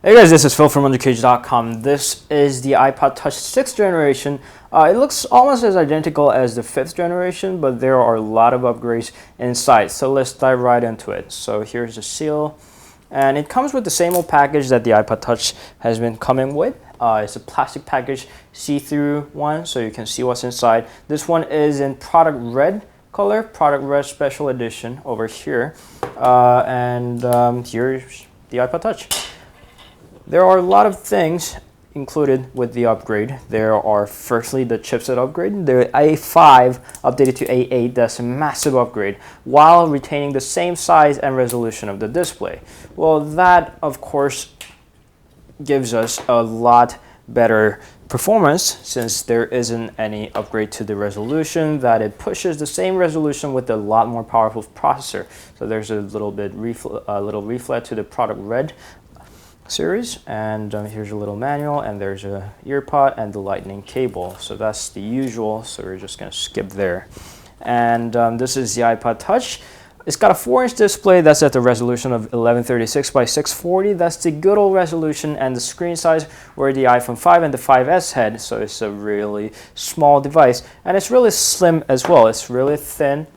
Hey guys, this is Phil from Untitled.com. This is the iPod Touch 6th generation. It looks almost as identical as the 5th generation, but there are a lot of upgrades inside. So let's dive right into it. So here's the seal, and it comes with the same old package that the iPod Touch has been coming with. It's a plastic package, see-through one, so you can see what's inside. This one is in product red color, product red special edition over here. Here's the iPod Touch. There are a lot of things included with the upgrade. There are firstly the chipset upgrade. The A5 updated to A8, that's a massive upgrade, while retaining the same size and resolution of the display. Well, that of course gives us a lot better performance performance there isn't any upgrade to the resolution, that it pushes the same resolution with a lot more powerful processor. So there's a little reflet to the product red series, and here's a little manual, and there's a ear pod and the lightning cable. So that's the usual, so we're just gonna skip there. And this is the iPod Touch. It's got a 4-inch display that's at the resolution of 1136 by 640. That's the good old resolution, and the screen size where the iPhone 5 and the 5S had, so it's a really small device, and it's really slim as well. It's really thin,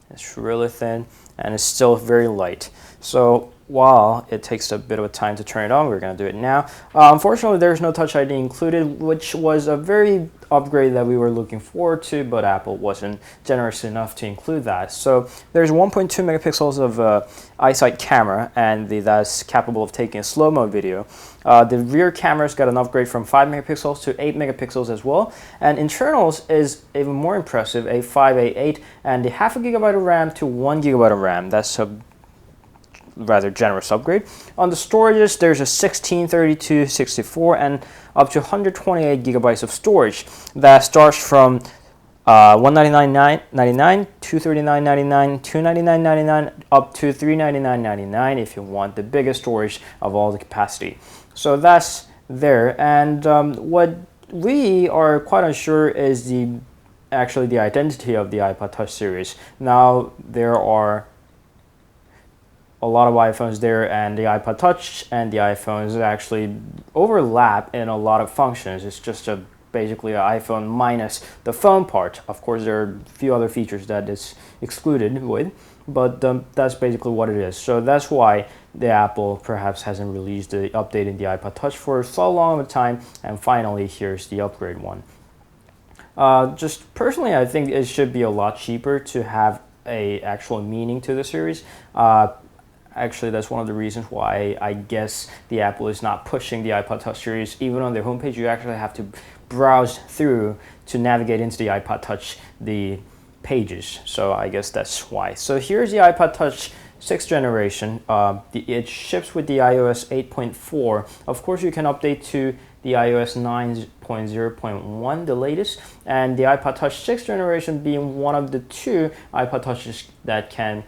and it's still very light. So while it takes a bit of a time to turn it on, we're going to do it now. Unfortunately, there's no Touch ID included, which was a very upgrade that we were looking forward to, but Apple wasn't generous enough to include that. So there's 1.2 megapixels of iSight camera, and that's capable of taking a slow-mo video. The rear camera's got an upgrade from 5 megapixels to 8 megapixels as well, and internals is even more impressive, a 5A8 and a half a gigabyte of RAM to 1 gigabyte of RAM. That's a rather generous upgrade. On the storages, there's a 16, 32, 64, and up to 128 gigabytes of storage. That starts from $199.99, $239.99, $299.99, up to $399.99 if you want the biggest storage of all the capacity. So that's there. And what we are quite unsure is actually the identity of the iPod Touch series. Now there are a lot of iPhones there, and the iPod Touch and the iPhones actually overlap in a lot of functions. It's just basically an iPhone minus the phone part. Of course, there are a few other features that it's excluded with, but that's basically what it is. So that's why the Apple perhaps hasn't released the update in the iPod Touch for so long of a time, and finally here's the upgrade one. Just personally, I think it should be a lot cheaper to have a actual meaning to the series. Actually, that's one of the reasons why I guess the Apple is not pushing the iPod Touch series. Even on their homepage, you actually have to browse through to navigate into the iPod Touch, the pages. So I guess that's why. So here's the iPod Touch 6th generation. It ships with the iOS 8.4. Of course, you can update to the iOS 9.0.1, the latest, and the iPod Touch 6th generation being one of the two iPod Touches that can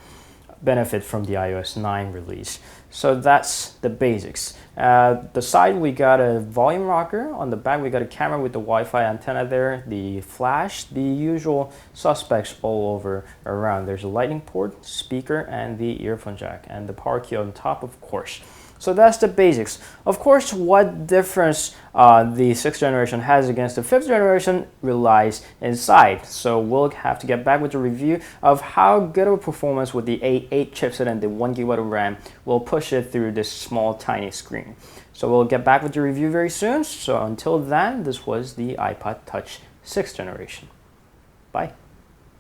benefit from the iOS 9 release. So that's the basics. The side, we got a volume rocker. On the back, we got a camera with the Wi-Fi antenna there, the flash, the usual suspects all over around. There's a lightning port, speaker, and the earphone jack, and the power key on top, of course. So that's the basics. Of course, what difference the 6th generation has against the 5th generation relies inside. So we'll have to get back with a review of how good of a performance with the A8 chipset and the 1 gigabyte of RAM will push it through this small, tiny screen. So we'll get back with the review very soon. So until then, this was the iPod Touch 6th generation. Bye.